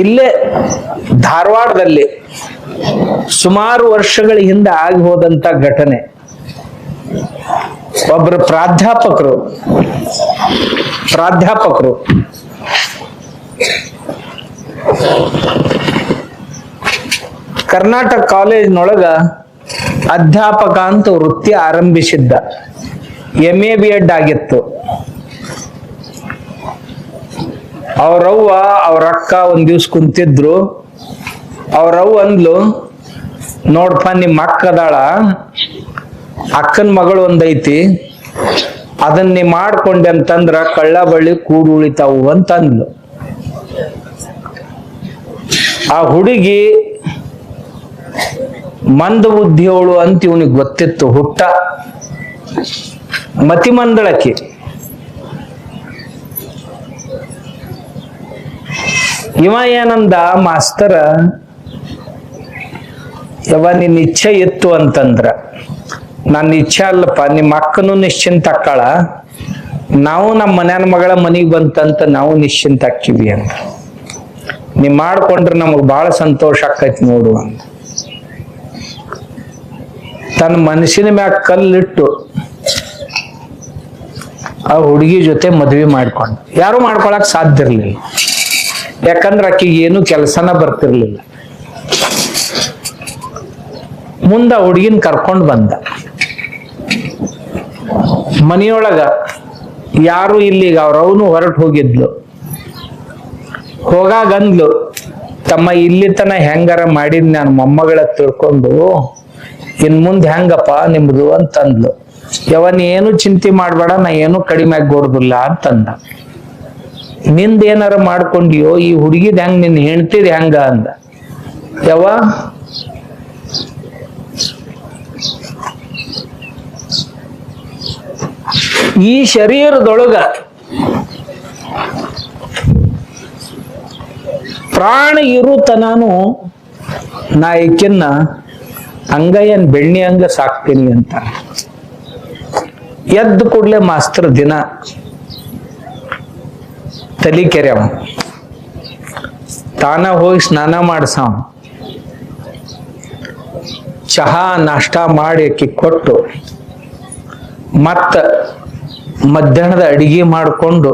ಇಲ್ಲೇ ಧಾರವಾಡದಲ್ಲಿ ಸುಮಾರು ವರ್ಷಗಳ ಹಿಂದೆ ಆಗಿ ಹೋದಂತ ಘಟನೆ. ಒಬ್ಬರು ಪ್ರಾಧ್ಯಾಪಕರು ಕರ್ನಾಟಕ ಕಾಲೇಜ್ನೊಳಗ ಅಧ್ಯಾಪಕ ಅಂತ ವೃತ್ತಿ ಆರಂಭಿಸಿದ್ದ. MA BEd ಆಗಿತ್ತು. ಅವ್ರವ್ವ ಅವ್ರ ಅಕ್ಕ ಒಂದ್ ದಿವ್ಸ ಕುಂತಿದ್ರು. ಅವ್ರವ್ವ ಅಂದ್ಲು, ನೋಡ್ಪ ನಿಮ್ಮ ಅಕ್ಕ ಅದಾಳ, ಅಕ್ಕನ ಮಗಳು ಒಂದೈತಿ, ಅದನ್ನ ನೀ ಮಾಡ್ಕೊಂಡೆ ಅಂತಂದ್ರ ಕಳ್ಳ ಬಳ್ಳಿ ಕೂಡು ಉಳಿತಾವು ಅಂತಂದ್ಲು. ಆ ಹುಡುಗಿ ಮಂದ ಬುದ್ಧಿಯವಳು ಅಂತ ಇವನಿಗೆ ಗೊತ್ತಿತ್ತು. ಹುಟ್ಟ ಮತಿಮಂದಳಕಿ. ಇವ ಏನಂದ, ಮಾಸ್ತರ ನಿನ್ನ ಇಚ್ಛೆ ಇತ್ತು ಅಂತಂದ್ರ, ನನ್ನ ಇಚ್ಛೆ ಅಲ್ಲಪ್ಪ, ನಿಮ್ಮ ಅಕ್ಕನು ನಿಶ್ಚಿಂತ ಅಕ್ಕಾಳ, ನಾವು ನಮ್ಮ ಮನ್ಯಾನ ಮಗಳ ಮನಿಗ್ ಬಂತಂತ ನಾವು ನಿಶ್ಚಿಂತ ಅಕ್ಕಿವಿ ಅಂತ. ನೀ ಮಾಡ್ಕೊಂಡ್ರೆ ನಮಗ್ ಬಹಳ ಸಂತೋಷ ಆಕೈತಿ ನೋಡು ಅಂತ. ತನ್ನ ಮನಸ್ಸಿನ ಮ್ಯಾಗ ಕಲ್ಲಿಟ್ಟು ಆ ಹುಡುಗಿ ಜೊತೆ ಮದ್ವೆ ಮಾಡ್ಕೊಂಡ. ಯಾರು ಮಾಡ್ಕೊಳಕ್ ಸಾಧ್ಯ ಇರ್ಲಿಲ್ಲ, ಯಾಕಂದ್ರೆ ಆಕಿಗೆ ಏನು ಕೆಲಸನ ಬರ್ತಿರ್ಲಿಲ್ಲ. ಮುಂದ ಹುಡುಗಿನ ಕರ್ಕೊಂಡ್ ಬಂದ. ಮನಿಯೊಳಗ ಯಾರು ಇಲ್ಲಿಗ, ಅವ್ರವನು ಹೊರಟು ಹೋಗಿದ್ಲು. ಹೋಗಾಗಂದ್ಲು, ತಮ್ಮ ಇಲ್ಲಿ ತನ ಹೆಂಗಾರ ಮಾಡಿದ್ ನಾನು ಮೊಮ್ಮಗಳ ತಿಳ್ಕೊಂಡು ಇನ್ ಮುಂದೆ ಹೆಂಗಪ್ಪ ನಿಮ್ದು ಅಂತಂದ್ಲು. ನೀ ಏನು ಚಿಂತೆ ಮಾಡ್ಬೇಡ, ನಾ ಏನು ಕಡಿಮೆ ಆಗೋರ್ದಿಲ್ಲ ಅಂತಂದ. ನಿಂದ ಏನಾರ ಮಾಡ್ಕೊಂಡಿಯೋ, ಈ ಹುಡುಗಿದ್ ಹೆಂಗ್ ನಿನ್ ಹೆಣ್ತಿದ್ ಹೆಂಗ ಅಂದ. ಈ ಶರೀರದೊಳಗ ಪ್ರಾಣ ಇರುತನಾನು ನಾ ಈಕಿನ್ನ ಅಂಗಯ್ಯನ್ ಬೆಣ್ಣೆ ಹಂಗ ಸಾಕ್ತೀನಿ ಅಂತ. ಎದ್ದು ಕೂಡ್ಲೆ ಮಾಸ್ತರ್ ದಿನ ತಲಿ ಕೆರೆಯವ, ತಾನ ಹೋಗಿ ಸ್ನಾನ ಮಾಡ್ಸವ, ಚಹಾ ನಾಷ್ಟ ಮಾಡಿ ಅಕ್ಕಿ ಕೊಟ್ಟು, ಮತ್ತ ಮಧ್ಯಾಹ್ನದ ಅಡಿಗೆ ಮಾಡಿಕೊಂಡು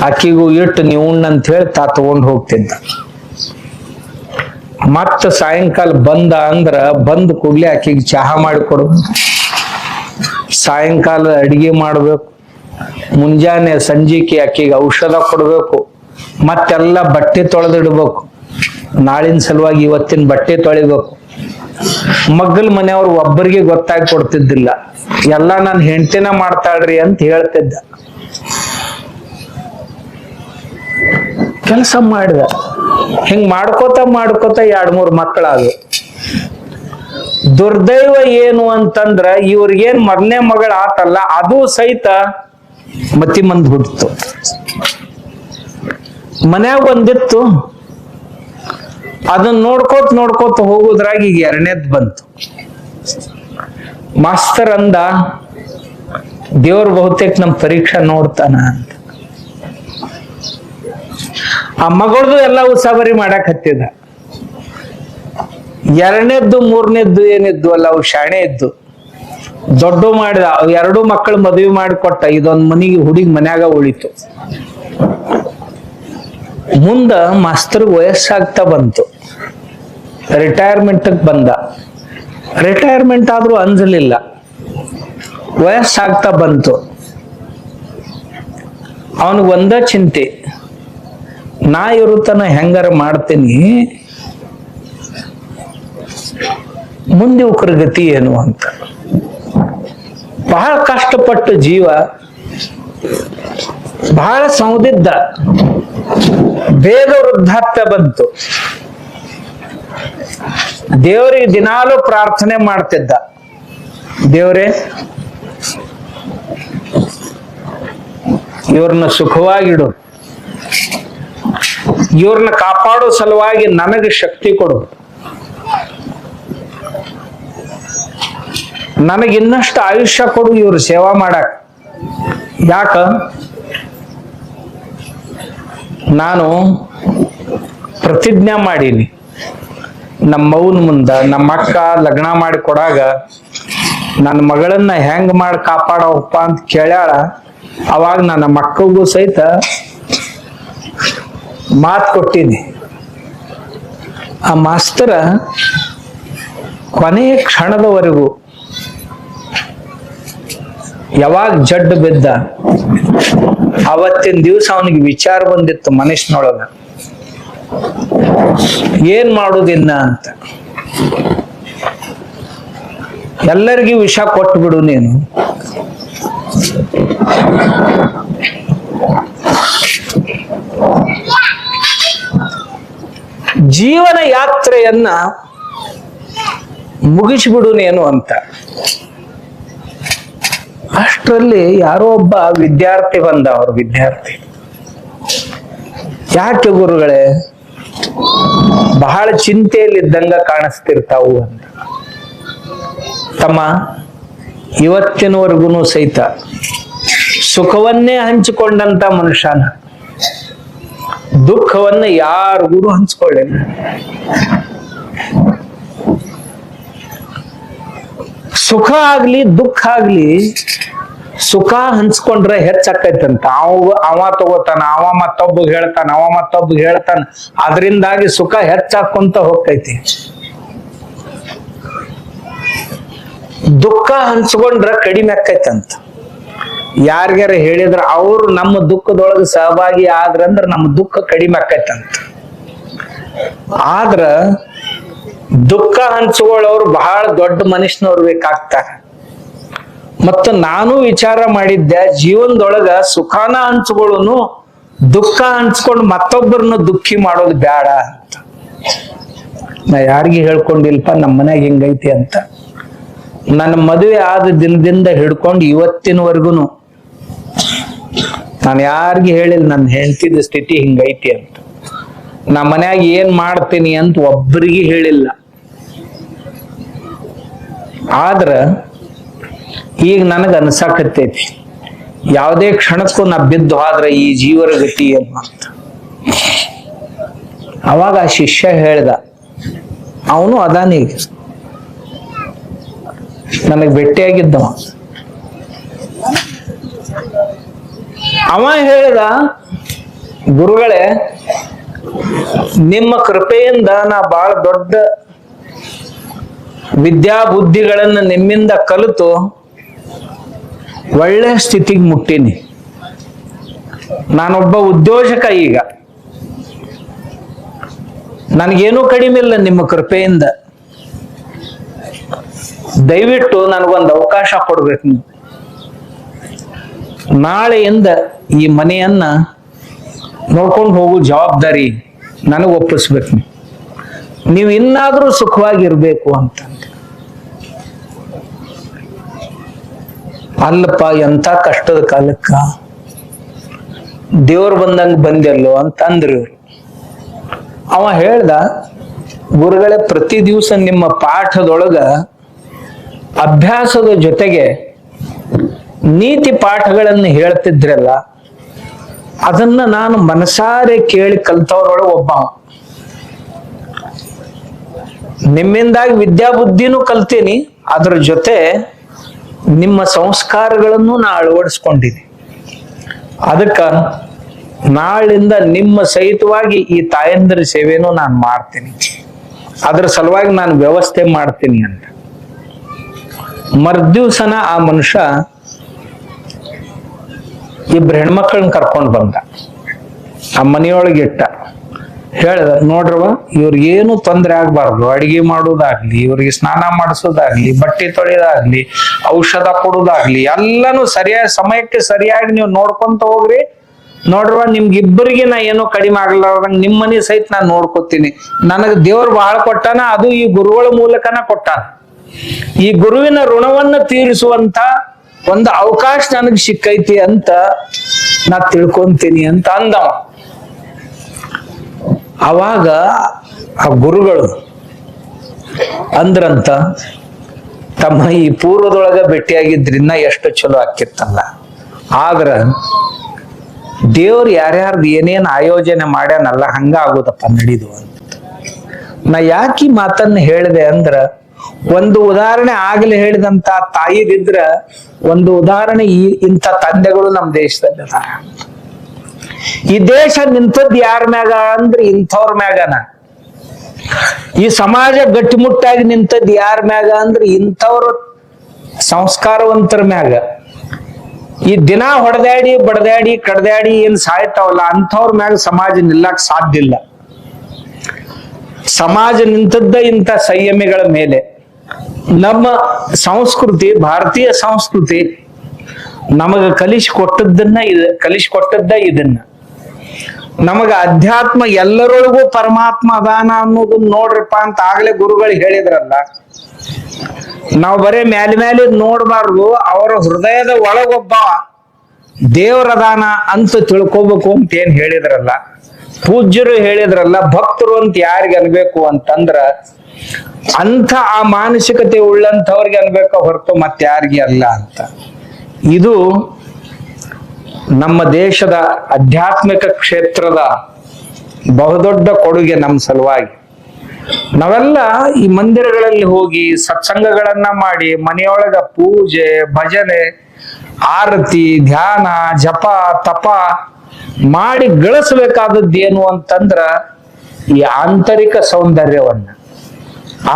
ಅಕ್ಕಿಗೂ ಇಟ್ಟು ನೀವು ಅಂತ ಹೇಳಿ ತಾ ತಗೊಂಡು ಹೋಗ್ತಿದ್ದ. ಮತ್ತ ಸಾಯಂಕಾಲ ಬಂದ ಅಂದ್ರ ಬಂದ್ ಕೂಡ್ಲೆ ಆಕಿಗೆ ಚಹಾ ಮಾಡಿಕೊಡು, ಸಾಯಂಕಾಲ ಅಡಿಗೆ ಮಾಡ್ಬೇಕು, ಮುಂಜಾನೆ ಸಂಜಿಕೆ ಆಕಿಗೆ ಔಷಧ ಕೊಡ್ಬೇಕು, ಮತ್ತೆಲ್ಲ ಬಟ್ಟೆ ತೊಳೆದಿಡ್ಬೇಕು, ನಾಳಿನ ಸಲುವಾಗಿ ಇವತ್ತಿನ ಬಟ್ಟೆ ತೊಳಿಬೇಕು. ಮಗ್ಗಲ್ ಮನೆಯವ್ರು ಒಬ್ಬರಿಗೆ ಗೊತ್ತಾಗಿ ಕೊಡ್ತಿದ್ದಿಲ್ಲ, ಎಲ್ಲ ನಾನು ಹೆಂಡತಿನ ಮಾಡ್ತಾಳ್ರಿ ಅಂತ ಹೇಳ್ತಿದ್ದ. ಕೆಲಸ ಮಾಡಿದ. ಹಿಂಗ್ ಮಾಡ್ಕೋತ 2-3 ಮಕ್ಕಳಾದ್ರು. ದುರ್ದೈವ ಏನು ಅಂತಂದ್ರ ಇವ್ರಿಗೇನ್ ಮೊದಲನೇ ಮಗಳ ಆತಲ್ಲ, ಅದು ಸಹಿತ ಮತಿಮಂದ್ ಹುಟ್ಟಿತು. ಮನ್ಯಾಗ ಒಂದಿತ್ತು, ಅದನ್ನ ನೋಡ್ಕೋತ ಹೋಗುದ್ರಾಗ ಈಗ 2ನೇದ್ ಬಂತು. ಮಾಸ್ತರ್ ಅಂದ, ದೇವ್ರ ಬಹುತೇಕ ನಮ್ ಪರೀಕ್ಷಾ ನೋಡ್ತಾನ ಅಂತ. ಆ ಮಗಳದು ಎಲ್ಲ ಉಸಾಬರಿ ಮಾಡಕ್ ಹತ್ತಿದ. 2ನೇದ್ದು 3ನೇದ್ದು ಏನಿದ್ದು ಅಲ್ಲ, ಅವು ಶಾಣೆ ಇದ್ದು, ದೊಡ್ಡ ಮಾಡಿದ. 2 ಮಕ್ಕಳು ಮದುವೆ ಮಾಡಿಕೊಟ್ಟ. ಇದೊಂದ್ ಮನಿಗೆ ಹುಡುಗಿ ಮನ್ಯಾಗ ಉಳಿತು. ಮುಂದ ಮಾಸ್ತರ್ ವಯಸ್ಸಾಗ್ತಾ ಬಂತು, ರಿಟೈರ್ಮೆಂಟ್ ಬಂದ. ರಿಟೈರ್ಮೆಂಟ್ ಆದ್ರೂ ಅಂಜಲಿಲ್ಲ, ವಯಸ್ಸಾಗ್ತಾ ಬಂತು. ಅವನಿಗೆ ಒಂದ ಚಿಂತೆ, ನಾ ಇರುತ್ತನ ಹೆಂಗಾರ ಮಾಡ್ತೀನಿ, ಮುಂದೆ ಉಕ್ರ ಗತಿ ಏನು ಅಂತ. ಬಹಳ ಕಷ್ಟಪಟ್ಟು ಜೀವ, ಬಹಳ ಸೌದಿದ್ದ. ಬೇಗ ವೃದ್ಧಾಪ್ಯ ಬಂತು. ದೇವರಿಗೆ ದಿನಾಲೂ ಪ್ರಾರ್ಥನೆ ಮಾಡ್ತಿದ್ದ, ದೇವರೇ ಇವ್ರನ್ನ ಸುಖವಾಗಿಡು, ಇವ್ರನ್ನ ಕಾಪಾಡೋ ಸಲುವಾಗಿ ನನಗೆ ಶಕ್ತಿ ಕೊಡು, ನನಗೆ ಇನ್ನಷ್ಟು ಆಯುಷ್ಯ ಕೊಡು ಇವ್ರ ಸೇವಾ ಮಾಡಕ್. ಯಾಕ ನಾನು ಪ್ರತಿಜ್ಞಾ ಮಾಡೀನಿ, ನಮ್ಮವನ ಮುಂದ ನಮ್ಮ ಅಕ್ಕ ಲಗ್ನ ಮಾಡಿ ಕೊಡಾಗ ನನ್ನ ಮಗಳನ್ನ ಹೆಂಗ್ ಮಾಡಿ ಕಾಪಾಡವಪ್ಪ ಅಂತ ಕೇಳ್ಯಾಳ. ಅವಾಗ ನನ್ನ ಮಕ್ಕಳಿಗೂ ಸಹಿತ ಮಾತು ಕೊಟ್ಟಿನಿ. ಆ ಮಾಸ್ತರ ಕೊನೆಯ ಕ್ಷಣದವರೆಗೂ ಯಾವಾಗ ಜಡ್ಡು ಬಿದ್ದ ಅವತ್ತಿನ ದಿವಸ ಅವನಿಗೆ ವಿಚಾರ ಬಂದಿತ್ತು ಮನುಷ್ಯನೊಳಗ, ಏನ್ ಮಾಡುದಿನ್ನ ಅಂತ. ಎಲ್ಲರಿಗೂ ವಿಷ ಕೊಟ್ಟು ಬಿಡು ನೀನು, ಜೀವನ ಯಾತ್ರೆಯನ್ನ ಮುಗಿಸ್ಬಿಡು ನೀನು ಅಂತ. ಅಷ್ಟರಲ್ಲಿ ಯಾರೋ ಒಬ್ಬ ವಿದ್ಯಾರ್ಥಿ ಬಂದ. ಅವ್ರ ವಿದ್ಯಾರ್ಥಿ, ಯಾಕೆ ಗುರುಗಳೇ ಬಹಳ ಚಿಂತೆಯಲ್ಲಿದ್ದಂಗ ಕಾಣಿಸ್ತಿರ್ತಾವು ಅಂತ. ತಮ್ಮ, ಇವತ್ತಿನವರೆಗೂ ಸಹಿತ ಸುಖವನ್ನೇ ಹಂಚಿಕೊಂಡಂತ ಮನುಷ್ಯನ ದುಃಖವನ್ನ ಯಾರಿಗೂ ಹಂಚ್ಕೊಳ್ಳಿಲ್ಲ. ಸುಖ ಆಗ್ಲಿ ದುಃಖ ಆಗ್ಲಿ ಸುಖ ಹಂಚ್ಕೊಂಡ್ರೆ ಹೆಚ್ಚಾಕೈತಂತ. ಅವ ತಗೋತಾನ, ಅವ ಮತ್ತೊಬ್ಬ ಹೇಳ್ತಾನ, ಅವ ಮತ್ತೊಬ್ಬ ಹೇಳ್ತಾನ, ಅದರಿಂದಾಗಿ ಸುಖ ಹೆಚ್ಚಾಕೊಂತ ಹೋಗ್ತೈತಿ. ದುಃಖ ಹಂಚ್ಕೊಂಡ್ರ ಕಡಿಮೆ ಆಕೈತಂತ. ಯಾರಿಗಾರ ಹೇಳಿದ್ರ ಅವ್ರು ನಮ್ಮ ದುಃಖದೊಳಗ ಸಹಭಾಗಿ ಆದ್ರಂದ್ರ ನಮ್ಮ ದುಃಖ ಕಡಿಮೆ ಆಕೈತಂತ. ಆದ್ರ ದುಃಖ ಹಂಚ್ಕೊಳ್ಳೋರು ಬಹಳ ದೊಡ್ಡ ಮನುಷ್ಯನವ್ರು ಬೇಕಾಗ್ತಾರ. ಮತ್ತ ನಾನು ವಿಚಾರ ಮಾಡಿದ್ದೆ, ಜೀವನದೊಳಗ ಸುಖಾನ ಹಂಚ್ಕೊಳ್ಳೋನು ದುಃಖ ಹಂಚ್ಕೊಂಡು ಮತ್ತೊಬ್ಬರನ್ನ ದುಃಖಿ ಮಾಡೋದು ಬೇಡ ಅಂತ. ನಾ ಯಾರಿಗೂ ಹೇಳ್ಕೊಂಡಿಲ್ಪ ನಮ್ಮ ಮನ್ಯಾಗ ಹಿಂಗೈತಿ ಅಂತ. ನನ್ನ ಮದುವೆ ಆದ ದಿನದಿಂದ ಹಿಡ್ಕೊಂಡು ಇವತ್ತಿನವರೆಗೂ ನಾನು ಯಾರಿಗೂ ಹೇಳಿಲ್ಲ ನನ್ನ ಹೆಂಡತಿದ ಸ್ಥಿತಿ ಹಿಂಗೈತಿ ಅಂತ. ನಾ ಮನ್ಯಾಗ ಏನ್ ಮಾಡ್ತೀನಿ ಅಂತ ಒಬ್ಬರಿಗೆ ಹೇಳಿಲ್ಲ. ಆದ್ರ ಈಗ ನನಗ ಅನ್ಸಾಕತ್ತೈತಿ, ಯಾವುದೇ ಕ್ಷಣಕ್ಕೂ ನಾ ಬಿದ್ದು ಆದ್ರೆ ಈ ಜೀವರ ಗತಿ ಏನು ಅಂತ. ಅವಾಗ ಆ ಶಿಷ್ಯ ಹೇಳ್ದ, ಅವನು ಅದಾನೀಗ ನನಗೆ ಭೇಟಿಯಾಗಿದ್ದವ. ಅವ ಹೇಳ್ದ, ಗುರುಗಳೇ ನಿಮ್ಮ ಕೃಪೆಯಿಂದ ನಾ ಬಹಳ ದೊಡ್ಡ ವಿದ್ಯಾ ಬುದ್ಧಿಗಳನ್ನ ನಿಮ್ಮಿಂದ ಕಲಿತು ಒಳ್ಳೆ ಸ್ಥಿತಿಗೆ ಮುಟ್ಟೀನಿ. ನಾನೊಬ್ಬ ಉದ್ಯೋಜಕ. ಈಗ ನನಗೇನೂ ಕಡಿಮೆ ಇಲ್ಲ ನಿಮ್ಮ ಕೃಪೆಯಿಂದ. ದಯವಿಟ್ಟು ನನಗೊಂದು ಅವಕಾಶ ಕೊಡ್ಬೇಕು ನೀವು. ನಾಳೆಯಿಂದ ಈ ಮನೆಯನ್ನ ನೋಡ್ಕೊಂಡು ಹೋಗೋ ಜವಾಬ್ದಾರಿ ನನಗೆ ಒಪ್ಪಿಸ್ಬೇಕು. ನೀವು ಇನ್ನಾದ್ರೂ ಸುಖವಾಗಿರ್ಬೇಕು ಅಂತ. ಅಲ್ಲಪ್ಪ, ಎಂತ ಕಷ್ಟದ ಕಾಲಕ್ಕ ದೇವ್ರು ಬಂದಂಗ ಬಂದೆಲ್ಲೋ ಅಂತ ಅಂದ್ರು ಇವ್ರು. ಅವ ಹೇಳ್ದ, ಗುರುಗಳೇ ಪ್ರತಿ ದಿವಸ ನಿಮ್ಮ ಪಾಠದೊಳಗ ಅಭ್ಯಾಸದ ಜೊತೆಗೆ ನೀತಿ ಪಾಠಗಳನ್ನು ಹೇಳ್ತಿದ್ರಲ್ಲ, ಅದನ್ನ ನಾನು ಮನಸಾರೆ ಕೇಳಿ ಕಲ್ತವ್ರೊಳಗೆ ಒಬ್ಬ. ನಿಮ್ಮಿಂದಾಗಿ ವಿದ್ಯಾಬುದ್ಧಿನೂ ಕಲ್ತೀನಿ, ಅದ್ರ ಜೊತೆ ನಿಮ್ಮ ಸಂಸ್ಕಾರಗಳನ್ನು ನಾ ಅಳವಡಿಸ್ಕೊಂಡಿನಿ. ಅದಕ್ಕ ನಾಳಿಂದ ನಿಮ್ಮ ಸಹಿತವಾಗಿ ಈ ತಾಯಂದಿರ ಸೇವೆನೂ ನಾನು ಮಾಡ್ತೀನಿ, ಅದ್ರ ಸಲುವಾಗಿ ನಾನು ವ್ಯವಸ್ಥೆ ಮಾಡ್ತೀನಿ ಅಂತ. ಮರ್ದಿವ್ಸನ ಆ ಮನುಷ್ಯ ಇಬ್ರು ಹೆಣ್ಮಕ್ಳನ್ನ ಕರ್ಕೊಂಡು ಬಂದ, ಆ ಮನೆಯೊಳಗೆ ಇಟ್ಟ. ಹೇಳ್ದ, ನೋಡ್ರವ ಇವ್ರಿಗೇನು ತೊಂದರೆ ಆಗ್ಬಾರ್ದು, ಅಡಿಗೆ ಮಾಡೋದಾಗ್ಲಿ, ಇವ್ರಿಗೆ ಸ್ನಾನ ಮಾಡಿಸೋದಾಗ್ಲಿ, ಬಟ್ಟೆ ತೊಳೆಯೋದಾಗ್ಲಿ, ಔಷಧ ಕೊಡೋದಾಗ್ಲಿ ಎಲ್ಲಾನು ಸರಿಯಾದ ಸಮಯಕ್ಕೆ ಸರಿಯಾಗಿ ನೀವು ನೋಡ್ಕೊಂತ ಹೋಗ್ರಿ. ನೋಡ್ರವ ನಿಮ್ಗೆ ಇಬ್ಬರಿಗೆ ನಾ ಏನೋ ಕಡಿಮೆ ಆಗ್ಲಾರ್ದಂಗ ನಿಮ್ಮ ಮನೆ ಸಹಿತ ನಾನ್ ನೋಡ್ಕೊತೀನಿ. ನನಗ್ ದೇವ್ರು ಬಹಳ ಕೊಟ್ಟಾನ, ಅದು ಈ ಗುರುಗಳ ಮೂಲಕನ ಕೊಟ್ಟಾನ. ಈ ಗುರುವಿನ ಋಣವನ್ನ ತೀರಿಸುವಂತ ಒಂದು ಅವಕಾಶ ನನಗ್ ಸಿಕ್ಕೈತಿ ಅಂತ ನಾ ತಿಳ್ಕೊಂತೀನಿ ಅಂತ ಅಂದವ. ಅವಾಗ ಆ ಗುರುಗಳು ಅಂದ್ರಂತ, ತಮ್ಮ ಈ ಪೂರ್ವದೊಳಗ ಭೇಟಿಯಾಗಿದ್ರಿಂದ ಎಷ್ಟು ಚಲೋ ಆಕಿತ್ತಲ್ಲ. ಆದ್ರ ದೇವ್ರು ಯಾರ್ಯಾರ್ದು ಏನೇನ್ ಆಯೋಜನೆ ಮಾಡ್ಯಾನಲ್ಲ ಹಂಗ ಆಗೋದಪ್ಪ ನಡೀದು ಅಂತ. ನಾ ಯಾಕೆ ಈ ಮಾತನ್ನ ಹೇಳಿದೆ ಅಂದ್ರ, ಒಂದು ಉದಾಹರಣೆ ಆಗಲೇ ಹೇಳಿದಂತ ತಾಯಿದಿದ್ರ ಒಂದು ಉದಾಹರಣೆ ಇಂಥ ತಂದೆಗಳು ನಮ್ಮ ದೇಶದಲ್ಲಿ ಅದಾರ. ಈ ದೇಶ ನಿಂತದ್ ಯಾರ ಮ್ಯಾಗ ಅಂದ್ರೆ ಇಂಥವ್ರ ಮ್ಯಾಗನ. ಈ ಸಮಾಜ ಗಟ್ಟಿಮುಟ್ಟಾಗಿ ನಿಂತದ್ ಯಾರ ಮ್ಯಾಗ ಅಂದ್ರೆ ಇಂಥವ್ರ ಸಂಸ್ಕಾರವಂತರ ಮ್ಯಾಗ. ಈ ದಿನ ಹೊಡೆದಾಡಿ ಬಡದಾಡಿ ಕಡ್ದಾಡಿ ಏನ್ ಸಾಯ್ತಾವಲ್ಲ ಅಂಥವ್ರ ಮ್ಯಾಗ ಸಮಾಜ ನಿಲ್ಲಕ್ ಸಾಧ್ಯ ಇಲ್ಲ. ಸಮಾಜ ನಿಂತದ್ದ ಇಂಥ ಸಂಯಮಿಗಳ ಮೇಲೆ. ನಮ್ಮ ಸಂಸ್ಕೃತಿ, ಭಾರತೀಯ ಸಂಸ್ಕೃತಿ ನಮಗ ಕಲಿಸಿಕೊಟ್ಟದ್ದ ಇದನ್ನ. ನಮಗ ಅಧ್ಯಾತ್ಮ ಎಲ್ಲರೊಳಗೂ ಪರಮಾತ್ಮ ಅದಾನ ಅನ್ನೋದನ್ನ ನೋಡ್ರಪ್ಪ ಅಂತ ಆಗ್ಲೇ ಗುರುಗಳು ಹೇಳಿದ್ರಲ್ಲ. ನಾವು ಬರೇ ಮ್ಯಾಲೆ ನೋಡ್ಬಾರ್ದು, ಅವರ ಹೃದಯದ ಒಳಗೊಬ್ಬ ದೇವರದಾನ ಅಂತ ತಿಳ್ಕೊಬೇಕು ಅಂತ ಏನ್ ಹೇಳಿದ್ರಲ್ಲ. ಪೂಜ್ಯರು ಹೇಳಿದ್ರಲ್ಲ, ಭಕ್ತರು ಅಂತ ಯಾರಿಗೆ ಅನ್ಬೇಕು ಅಂತಂದ್ರ ಅಂಥ ಆ ಮಾನಸಿಕತೆ ಉಳ್ಳಂಥವ್ರಿಗೆ ಅನ್ಬೇಕ ಹೊರತು ಮತ್ತೆ ಯಾರಿಗೆ ಅಲ್ಲ ಅಂತ. ಇದು ನಮ್ಮ ದೇಶದ ಆಧ್ಯಾತ್ಮಿಕ ಕ್ಷೇತ್ರದ ಬಹುದೊಡ್ಡ ಕೊಡುಗೆ ನಮ್ಮ ಸಲುವಾಗಿ. ನಾವೆಲ್ಲ ಈ ಮಂದಿರಗಳಲ್ಲಿ ಹೋಗಿ ಸತ್ಸಂಗಗಳನ್ನ ಮಾಡಿ ಮನೆಯೊಳಗ ಪೂಜೆ, ಭಜನೆ, ಆರತಿ, ಧ್ಯಾನ, ಜಪ, ತಪ ಮಾಡಿ ಗಳಿಸಬೇಕಾದದ್ದು ಏನು ಅಂತಂದ್ರ ಈ ಆಂತರಿಕ ಸೌಂದರ್ಯವನ್ನ,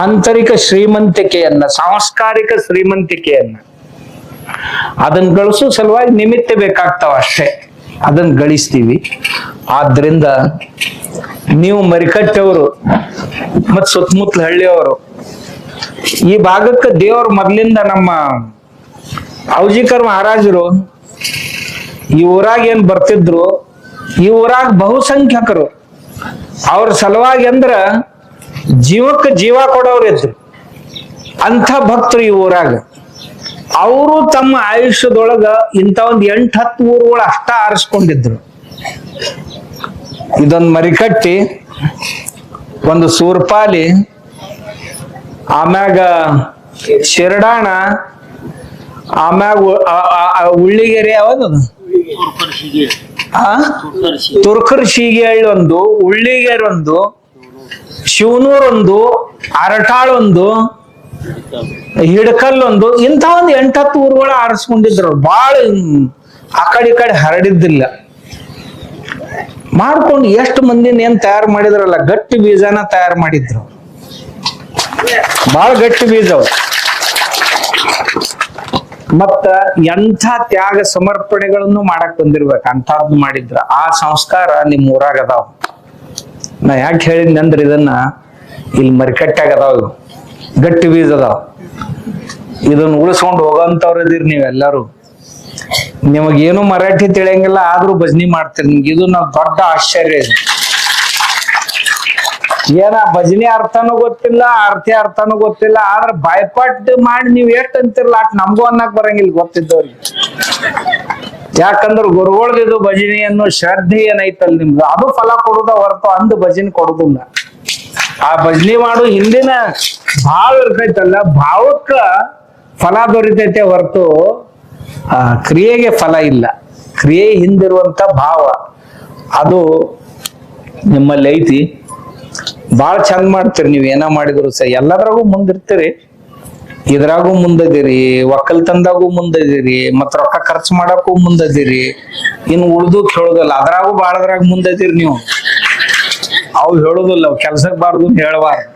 ಆಂತರಿಕ ಶ್ರೀಮಂತಿಕೆಯನ್ನ, ಸಾಂಸ್ಕಾರಿಕ ಶ್ರೀಮಂತಿಕೆಯನ್ನ ಅದನ್ನ ಗಳಿಸೋ ಸಲುವಾಗಿ ನಿಮಿತ್ತ ಬೇಕಾಗ್ತಾವ ಅಷ್ಟೇ. ಅದನ್ನ ಗಳಿಸ್ತೀವಿ. ಆದ್ರಿಂದ ನೀವು ಮರಿಕಟ್ಟೆಯವರು ಮತ್ ಸುತ್ತಮುತ್ತಲ ಹಳ್ಳಿಯವರು ಈ ಭಾಗಕ್ಕೆ ದೇವರು ಮೊದ್ಲಿಂದ ನಮ್ಮ ಔಜಿಕರ್ ಮಹಾರಾಜರು ಈ ಊರಾಗ ಏನ್ ಬರ್ತಿದ್ರು, ಈ ಊರಾಗ ಬಹುಸಂಖ್ಯಕರು ಅವ್ರ ಸಲುವಾಗಿ ಅಂದ್ರ ಜೀವಕ್ಕೆ ಜೀವ ಕೊಡೋರು ಇದ್ರು. ಅಂಥ ಭಕ್ತರು ಈ ಊರಾಗ. ಅವರು ತಮ್ಮ ಆಯುಷ್ಯದೊಳಗ ಇಂಥ ಒಂದ್ 8-10 ಊರುಗಳು ಅಷ್ಟ ಆರಿಸ್ಕೊಂಡಿದ್ರು. ಇದೊಂದು ಮರಿಕಟ್ಟಿ, ಒಂದು ಸೂರ್ಪಾಲಿ, ಆಮ್ಯಾಗ ಶಿರಡಾಣ, ಆಮ್ಯಾಗ ಉಳ್ಳಿಗೆರೆ, ಯಾವ್ದದು ತುರ್ಕರ್ ಶೀಗೆಹಳ್ಳಿ ಒಂದು, ಉಳ್ಳಿಗೆರೆ ಒಂದು, ಶಿವನೂರ್ ಒಂದು, ಅರಟಾಳ್ ಒಂದು, ಹಿಡ್ಕಲ್ ಒಂದು, ಇಂಥ ಒಂದು 8-10 ಊರುಗಳು ಆರಿಸ್ಕೊಂಡಿದ್ರು. ಬಾಳ ಆ ಕಡೆ ಹರಡಿದ್ದಿಲ್ಲ. ಮಾಡ್ಕೊಂಡು ಎಷ್ಟು ಮಂದಿನ ಏನ್ ತಯಾರು ಮಾಡಿದ್ರಲ್ಲ, ಗಟ್ಟಿ ಬೀಜನ ತಯಾರು ಮಾಡಿದ್ರು. ಬಾಳ ಗಟ್ಟಿ ಬೀಜ. ಮತ್ತ ಎಂಥ ತ್ಯಾಗ ಸಮರ್ಪಣೆಗಳನ್ನು ಮಾಡಕ್ ಬಂದಿರ್ಬೇಕು, ಅಂಥದ್ದು ಮಾಡಿದ್ರ. ಆ ಸಂಸ್ಕಾರ ನಿಮ್ ಊರಾಗ ಅದಾವ. ನಾ ಯಾಕೆ ಹೇಳಿದ್ನಿ ಅಂದ್ರೆ ಇದನ್ನ ಇಲ್ಲಿ ಮರಿಕಟ್ಟಾಗ ಅದಾವ, ಗಟ್ಟಿ ಬೀಜ ಅದಾವ. ಇದನ್ನ ಉಳಿಸ್ಕೊಂಡು ಹೋಗೋಂಥವ್ರು ಇದೀರಿ ನೀವೆಲ್ಲರೂ. ನಿಮಗೇನು ಮರಾಠಿ ತಿಳಿಯಂಗಿಲ್ಲ, ಆದ್ರೂ ಭಜನಿ ಮಾಡ್ತೀರಿ. ನಿಮ್ಗೆ ಇದು ನಾವ್ ದೊಡ್ಡ ಆಶ್ಚರ್ಯ ಇದೆ. ಏನ ಭಜನಿ ಅರ್ಥನೂ ಗೊತ್ತಿಲ್ಲ, ಆರತಿ ಅರ್ಥನೂ ಗೊತ್ತಿಲ್ಲ, ಆದ್ರೆ ಬಾಯ್ಪಾಟ್ ಮಾಡಿ ನೀವ್ ಎಷ್ಟ್ ಅಂತಿರ್ಲ ಅಟ್ ನಮ್ಗೂ ಅನ್ನಕ್ ಬರಂಗಿಲ್ಲ ಗೊತ್ತಿದ್ದವ್ರಿಗೆ. ಯಾಕಂದ್ರ ಗುರುಗಳದ್ದು ಭಜನಿ ಅನ್ನೋ ಶ್ರದ್ಧೆ ಏನೈತಲ್ ನಿಮ್ದು, ಅದು ಫಲ ಕೊಡುದ ಹೊರತು ಅಂದ್ ಭಜನೆ ಕೊಡುದಿಲ್ಲ. ಆ ಭಜನಿ ಮಾಡು ಹಿಂದಿನ ಭಾವ ಇರ್ತೈತಲ್ಲ, ಭಾವಕ್ಕ ಫಲ ದೊರಿತೈತೆ ಹೊರತು ಆ ಕ್ರಿಯೆಗೆ ಫಲ ಇಲ್ಲ. ಕ್ರಿಯೆ ಹಿಂದಿರುವಂತ ಭಾವ ಅದು ನಿಮ್ಮಲ್ಲಿ ಐತಿ. ಬಾಳ ಚಂದ ಮಾಡ್ತೀರಿ ನೀವ್. ಏನ ಮಾಡಿದ್ರು ಸಹ ಎಲ್ಲದ್ರಾಗೂ ಮುಂದಿರ್ತೀರಿ. ಇದ್ರಾಗೂ ಮುಂದದಿರಿ, ಒಕ್ಕಲ್ತನದಾಗೂ ಮುಂದದಿರಿ, ಮತ್ ರೊಕ್ಕ ಖರ್ಚು ಮಾಡಕ್ಕೂ ಮುಂದದಿರಿ. ಇನ್ನು ಉಳ್ದು ಹೇಳುದಲ್ಲ, ಅದ್ರಾಗೂ ಬಾಳದ್ರಾಗ ಮುಂದದಿರಿ ನೀವು. ಅವು ಹೇಳುದಿಲ್ಲ, ಅವ್ ಕೆಲ್ಸಕ್ ಬಾರ್ದು ಹೇಳಬಾರ್ದು.